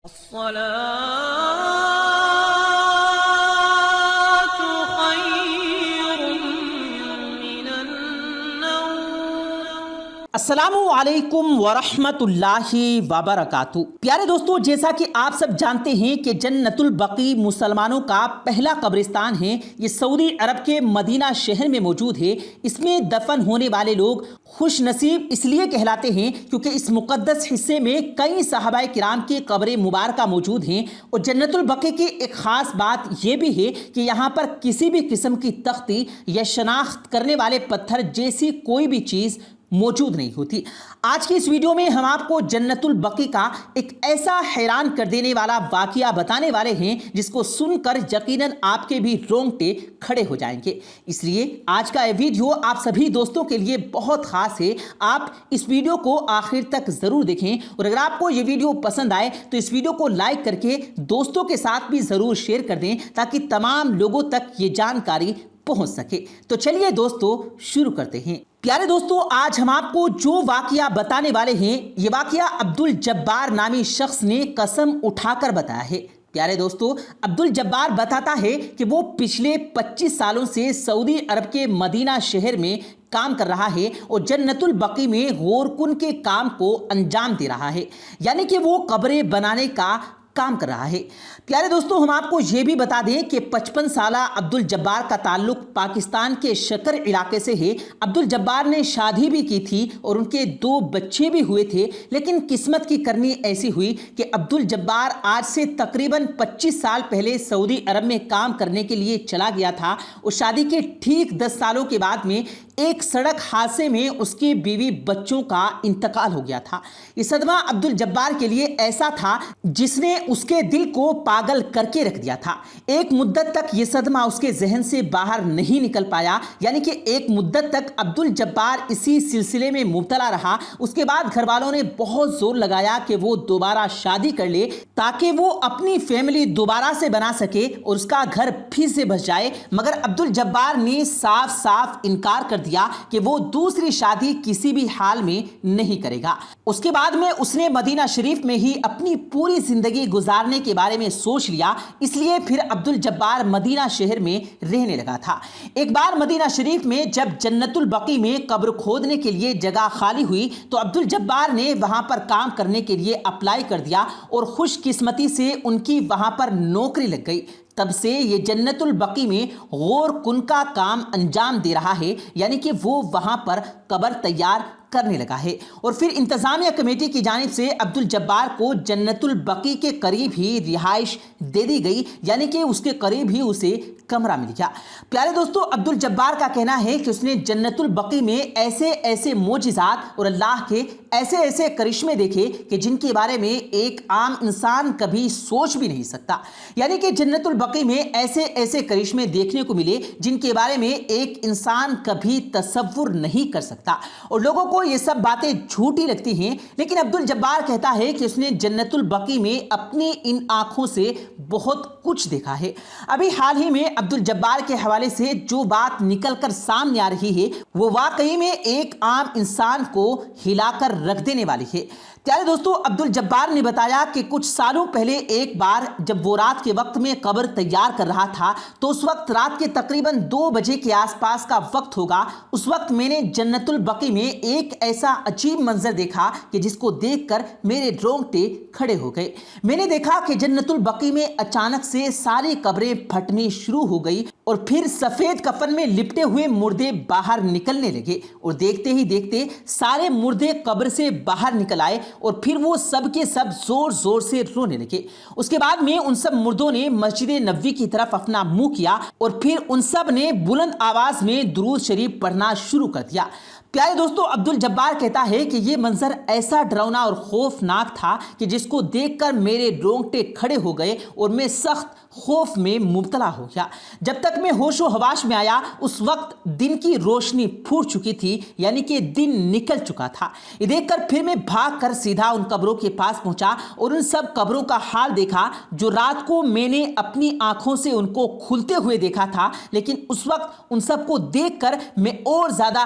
الصلاة خير من النوم۔ السلام علیکم ورحمۃ اللہ وبرکاتہ۔ پیارے دوستو، جیسا کہ آپ سب جانتے ہیں کہ جنت البقیع مسلمانوں کا پہلا قبرستان ہے۔ یہ سعودی عرب کے مدینہ شہر میں موجود ہے۔ اس میں دفن ہونے والے لوگ خوش نصیب اس لیے کہلاتے ہیں کیونکہ اس مقدس حصے میں کئی صحابہ کرام کی قبریں مبارکہ موجود ہیں، اور جنت البقیع کی ایک خاص بات یہ بھی ہے کہ یہاں پر کسی بھی قسم کی تختی یا شناخت کرنے والے پتھر جیسی کوئی بھی چیز موجود نہیں ہوتی۔ آج کی اس ویڈیو میں ہم آپ کو جنت البقیع کا ایک ایسا حیران کر دینے والا واقعہ بتانے والے ہیں جس کو سن کر یقیناً آپ کے بھی رونگٹے کھڑے ہو جائیں گے۔ اس لیے آج کا یہ ویڈیو آپ سبھی دوستوں کے لیے بہت خاص ہے۔ آپ اس ویڈیو کو آخر تک ضرور دیکھیں، اور اگر آپ کو یہ ویڈیو پسند آئے تو اس ویڈیو کو لائک کر کے دوستوں کے ساتھ بھی ضرور شیئر کر دیں تاکہ تمام لوگوں تک یہ جانکاری پہنچ سکے۔ تو چلیے دوستو شروع کرتے ہیں۔ پیارے دوستو، آج ہم آپ کو جو واقعہ بتانے والے ہیں، یہ واقعہ عبدالجبار نامی شخص نے قسم اٹھا کر بتایا ہے۔ پیارے دوستو، عبدالجبار بتاتا ہے کہ وہ پچھلے 25 سالوں سے سعودی عرب کے مدینہ شہر میں کام کر رہا ہے اور جنت البقیع میں غور کن کے کام کو انجام دے رہا ہے، یعنی کہ وہ قبریں بنانے کا کام کر رہا ہے۔ پیارے دوستو، ہم آپ کو یہ بھی بتا دیں کہ 55 سالہ عبدالجبار کا تعلق پاکستان کے شکر علاقے سے ہے۔ عبدالجبار نے شادی بھی کی تھی اور ان کے 2 بچے بھی ہوئے تھے، لیکن قسمت کی کرنی ایسی ہوئی کہ عبدالجبار آج سے تقریباً 25 سال پہلے سعودی عرب میں کام کرنے کے لیے چلا گیا تھا، اور شادی کے ٹھیک 10 سالوں کے بعد میں ایک سڑک حادثے میں اس کی بیوی بچوں کا انتقال ہو گیا تھا۔ یہ صدمہ عبدالجبار کے لیے ایسا تھا جس نے اس کے دل کو پاگل کر کے رکھ دیا تھا۔ ایک مدت تک یہ صدمہ اس کے ذہن سے باہر نہیں نکل پایا، یعنی کہ ایک مدت تک عبدالجبار اسی سلسلے میں مبتلا رہا۔ اس کے بعد گھر والوں نے بہت زور لگایا کہ وہ دوبارہ شادی کر لے تاکہ وہ اپنی فیملی دوبارہ سے بنا سکے اور اس کا گھر پھر سے بس جائے، مگر عبدالجبار نے صاف صاف انکار کر دیا کہ وہ دوسری شادی کسی بھی حال میں نہیں کرے گا۔ اس کے بعد میں اس نے مدینہ شریف میں ہی اپنی پوری زندگی گزارنے کے بارے میں سوچ لیا، اس لیے پھر عبدالجبار مدینہ شہر میں رہنے لگا تھا۔ ایک بار مدینہ شریف میں جب جنت البقیع میں قبر کھودنے کے لیے جگہ خالی ہوئی تو عبدالجبار نے وہاں پر کام کرنے کے لیے اپلائی کر دیا، اور خوش قسمتی سے ان کی وہاں پر نوکری لگ گئی۔ تب سے یہ جنت البقیع میں غور کن کا کام انجام دے رہا ہے، یعنی کہ وہ وہاں پر قبر تیار کرنے لگا ہے، اور پھر انتظامیہ کمیٹی کی جانب سے عبدالجبار کو جنت البقیع کے قریب ہی رہائش دے دی گئی، یعنی کہ اس کے قریب ہی اسے کمرہ مل گیا۔ پیارے دوستو، عبدالجبار کا کہنا ہے کہ اس نے جنت البقیع میں ایسے ایسے معجزات اور اللہ کے ایسے ایسے کرشمے دیکھے کہ جن کے بارے میں ایک عام انسان کبھی سوچ بھی نہیں سکتا، یعنی کہ جنت البقیع میں ایسے ایسے کرشمے دیکھنے کو ملے جن کے بارے میں ایک انسان کبھی تصور نہیں کر سکتا، اور لوگوں کو یہ سب باتیں جھوٹی لگتی ہیں، لیکن عبدالجبار کہتا ہے کہ اس نے جنت البقیع میں اپنی ان آنکھوں سے بہت کچھ دیکھا ہے۔ ابھی حال ہی میں عبدالجبار کے حوالے سے جو بات نکل کر سامنے آ رہی ہے وہ واقعی میں ایک عام انسان کو ہلا کر رکھ دینے والی ہے۔ پیارے دوستو، عبدالجبار نے بتایا کہ کچھ سالوں پہلے ایک بار جب وہ رات کے وقت میں قبر تیار کر رہا تھا تو اس وقت رات کے تقریباً 2 بجے کے آس پاس کا وقت ہوگا۔ اس وقت میں نے جنت البقیع میں ایک ایسا عجیب منظر دیکھا کہ جس کو دیکھ کر میرے رونگٹے کھڑے ہو گئے۔ میں نے دیکھا کہ جنت البقیع میں اچانک سے ساری قبریں پھٹنی شروع ہو گئی، اور پھر سفید کفن میں لپٹے ہوئے مردے باہر نکلنے لگے، اور دیکھتے ہی دیکھتے سارے مردے قبر سے باہر نکل آئے، اور پھر وہ سب کے سب زور زور سے رونے لگے۔ اس کے بعد میں ان سب مردوں نے مسجد نبوی کی طرف اپنا منہ کیا، اور پھر ان سب نے بلند آواز میں درود شریف پڑھنا شروع کر دیا۔ پیارے دوستو، عبدالجبار کہتا ہے کہ یہ منظر ایسا ڈراؤنا اور خوفناک تھا کہ جس کو دیکھ کر میرے رونگٹے کھڑے ہو گئے اور میں سخت خوف میں مبتلا ہو گیا۔ جب تک میں ہوش و حواس میں آیا اس وقت دن کی روشنی پھوٹ چکی تھی، یعنی کہ دن نکل چکا تھا۔ یہ دیکھ کر پھر میں بھاگ کر سیدھا ان قبروں کے پاس پہنچا اور ان سب قبروں کا حال دیکھا جو رات کو میں نے اپنی آنکھوں سے ان کو کھلتے ہوئے دیکھا تھا، لیکن اس وقت ان سب کو دیکھ کر میں اور زیادہ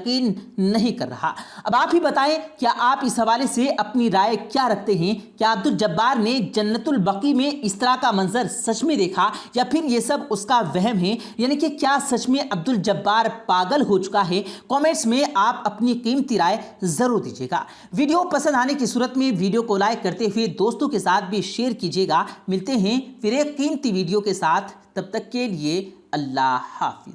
یقین نہیں کر رہا۔ اب آپ ہی بتائیں، کیا آپ اس حوالے سے اپنی رائے کیا رکھتے ہیں؟ کیا عبد الجبار نے جنت البقیع میں اس طرح کا منظر سچ میں دیکھا یا پھر یہ سب اس کا وہم ہے؟ یعنی کہ کیا سچ میں عبد الجبار پاگل ہو چکا ہے؟ کامنٹس میں آپ اپنی قیمتی رائے ضرور دیجیے گا۔ ویڈیو پسند آنے کی صورت میں ویڈیو کو لائک کرتے ہوئے دوستوں کے ساتھ بھی شیئر کیجیے گا۔ ملتے ہیں پھر ایک قیمتی ویڈیو کے ساتھ، تب تک کے لیے اللہ حافظ۔